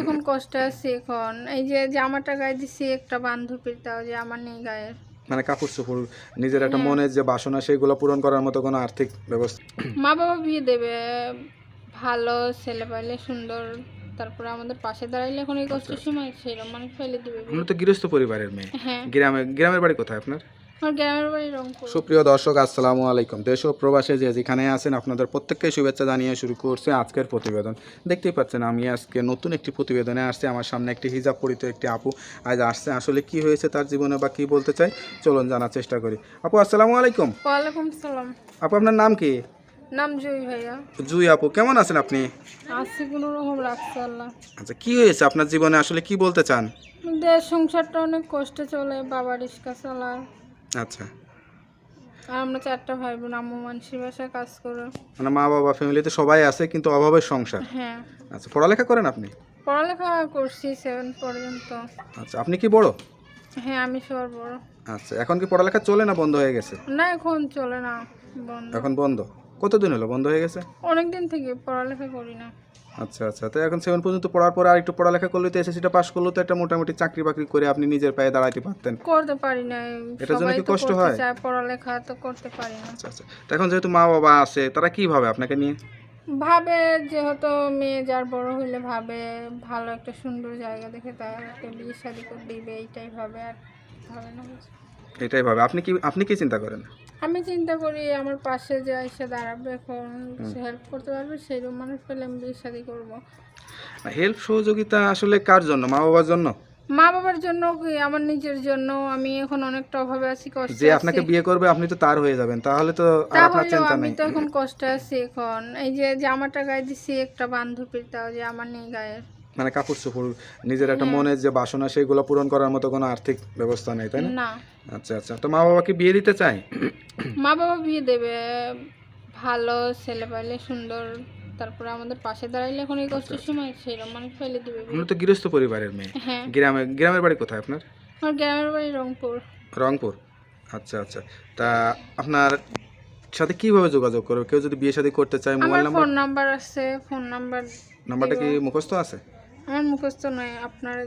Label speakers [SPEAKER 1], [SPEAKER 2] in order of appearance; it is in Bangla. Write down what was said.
[SPEAKER 1] এখন কষ্টে আছি। এখন এই যে জামাটা গায়ে দিছি একটা বান্ধবীর, তাও যে আমার নেই গায়ের,
[SPEAKER 2] মানে কাপড় চোপড় নিজের একটা
[SPEAKER 1] হ্যাঁ।
[SPEAKER 2] মনের যে বাসনা সেগুলো পূরণ করার মতো কোনো আর্থিক ব্যবস্থা?
[SPEAKER 1] মা বাবা বিয়ে দেবে, ভালো ছেলে পাইলে সুন্দর, তারপরে আমাদের পাশে দাঁড়াইলে এখন এই কষ্টের সময় সেরকম মানুষ পাইলে দিবে বিয়ে।
[SPEAKER 2] আমরা তো গৃহস্থ পরিবারের মেয়ে।
[SPEAKER 1] হ্যাঁ,
[SPEAKER 2] গ্রামের বাড়ি কোথায় আপনার?
[SPEAKER 1] আমার গ্রামের বাড়ি রংপুর।
[SPEAKER 2] সুপ্রিয় দর্শক, আসসালামু আলাইকুম। দেশ ও প্রবাসে যে যেখানে আছেন আপনাদের প্রত্যেককে শুভেচ্ছা জানিয়ে শুরু করছে আজকের প্রতিবেদন। দেখতেই পাচ্ছেন আমি আজকে নতুন একটি প্রতিবেদনে আসছে। আমার সামনে একটি হিজাব পরিত একটি আপু আজ আসছে। আসলে কি হয়েছে তার জীবনে বা কি বলতে চাই চলুন জানার চেষ্টা করি। আপু আসসালামু আলাইকুম।
[SPEAKER 1] ওয়ালাইকুম সালাম।
[SPEAKER 2] আপু আপনার নাম কি?
[SPEAKER 1] নাম জুই ভাইয়া।
[SPEAKER 2] জুই আপু, কেমন আছেন আপনি?
[SPEAKER 1] আছি কোনো রকম রাখছে আল্লাহ।
[SPEAKER 2] আচ্ছা, কি হয়েছে আপনার জীবনে, আসলে কি বলতে চান?
[SPEAKER 1] দেশ সংসারটা অনেক কষ্টে চলে, বাবা রিক্সা চালায়,
[SPEAKER 2] আচ্ছা,
[SPEAKER 1] আর আমরা 4টা ভাই বোন, আম্মু মানুষের বাসায় কাজ করে।
[SPEAKER 2] মানে মা বাবা ফ্যামিলিতে সবাই আছে কিন্তু অভাবের সংসার।
[SPEAKER 1] হ্যাঁ,
[SPEAKER 2] আচ্ছা, পড়ালেখা করেন আপনি?
[SPEAKER 1] পড়ালেখা করছি 7 পর্যন্ত।
[SPEAKER 2] আচ্ছা, আপনি কি বড়?
[SPEAKER 1] হ্যাঁ, আমি সবার বড়।
[SPEAKER 2] আচ্ছা, এখন কি পড়ালেখা চলে না বন্ধ হয়ে গেছে?
[SPEAKER 1] না, এখন চলে না, বন্ধ।
[SPEAKER 2] এখন বন্ধ? কতদিন হলো বন্ধ হয়ে গেছে?
[SPEAKER 1] অনেকদিন থেকে পড়ালেখা করি না।
[SPEAKER 2] আচ্ছা আচ্ছা, তো এখন 7 পর্যন্ত পড়ার পর আর একটু পড়ালেখা করলে তো এসএসসিটা পাস করলে তো একটা মোটামুটি চাকরি বাকরি করে আপনি নিজের পায়ে দাঁড়াতে পারতেন।
[SPEAKER 1] করতে পারি না,
[SPEAKER 2] এটার জন্য
[SPEAKER 1] সবাই
[SPEAKER 2] কি
[SPEAKER 1] তো
[SPEAKER 2] কষ্ট
[SPEAKER 1] করতে
[SPEAKER 2] হয়?
[SPEAKER 1] চায়, পড়ালেখা তো করতে পারি না।
[SPEAKER 2] আচ্ছা আচ্ছা, তো এখন যেহেতু মা বাবা আছে তারা কি ভাবে আপনাকে নিয়ে?
[SPEAKER 1] ভাবে যেহেতু মেয়ে যার বড় হইলে ভাবে ভালো একটা সুন্দর জায়গা দেখে তাকে বিয়ে শাদী করে দিবে, এইটাই ভাবে, আর ভাবে না কিছু।
[SPEAKER 2] এটাই ভাবে। আপনি কি চিন্তা করেন?
[SPEAKER 1] আমি চিন্তা করি আমার পাশে যে এসে দাঁড়াবে, এখন হেল্প করতে পারবে, সেইরকম মানুষ পেলে আমি বিয়ে শাদী করবো।
[SPEAKER 2] হেল্প সহযোগিতা আসলে কার জন্য? মা বাবার জন্য?
[SPEAKER 1] মা বাবার জন্য কি আমার নিজের জন্য? আমি এখন অনেকটা অভাবে আছি,
[SPEAKER 2] যে
[SPEAKER 1] কষ্টে
[SPEAKER 2] আপনাকে
[SPEAKER 1] আছি।
[SPEAKER 2] বিয়ে করবে আপনি তো তার হয়ে যাবেন, তাহলে তো আর আপনার
[SPEAKER 1] তাহলেও
[SPEAKER 2] চিন্তা
[SPEAKER 1] আমি
[SPEAKER 2] নেই।
[SPEAKER 1] তো এখন কষ্টে আছি। এখন এই যে জামাটা গায়ে দিছি একটা বান্ধবীর, তাও যে আমার নেই গায়ের,
[SPEAKER 2] মানে কাপড় চোপড় নিজের একটা
[SPEAKER 1] হ্যাঁ।
[SPEAKER 2] মনের যে বাসনা সেগুলো পূরণ করার মতো কোনো আর্থিক ব্যবস্থা নেই, তাই না?
[SPEAKER 1] না।
[SPEAKER 2] আচ্ছা আচ্ছা, তো মা বাবা কি বিয়ে দিতে চায়?
[SPEAKER 1] মা বাবা বিয়ে দেবে, ভালো ছেলে পাইলে সুন্দর, তারপরে আমাদের পাশে দাঁড়াইলে এখন এই কষ্টের সময় সেরকম মানুষ পাইলে দিবে বিয়ে।
[SPEAKER 2] আমরা তো গৃহস্থ পরিবারের মেয়ে।
[SPEAKER 1] হ্যাঁ,
[SPEAKER 2] গ্রামের বাড়ি কোথায় আপনার?
[SPEAKER 1] আমার গ্রামের বাড়ি রংপুর।
[SPEAKER 2] রংপুর। আচ্ছা আচ্ছা, তা আপনার সাথে কিভাবে যোগাযোগ করবে কেউ যদি বিয়ে শাদী করতে চায়?
[SPEAKER 1] আমার
[SPEAKER 2] মোবাইল নাম্বার?
[SPEAKER 1] ফোন নাম্বার আছে, ফোন নাম্বার
[SPEAKER 2] নাম্বারটা
[SPEAKER 1] দিব।
[SPEAKER 2] কি মুখস্থ আছে?
[SPEAKER 1] আমার মুখস্থ নয়, আপনারা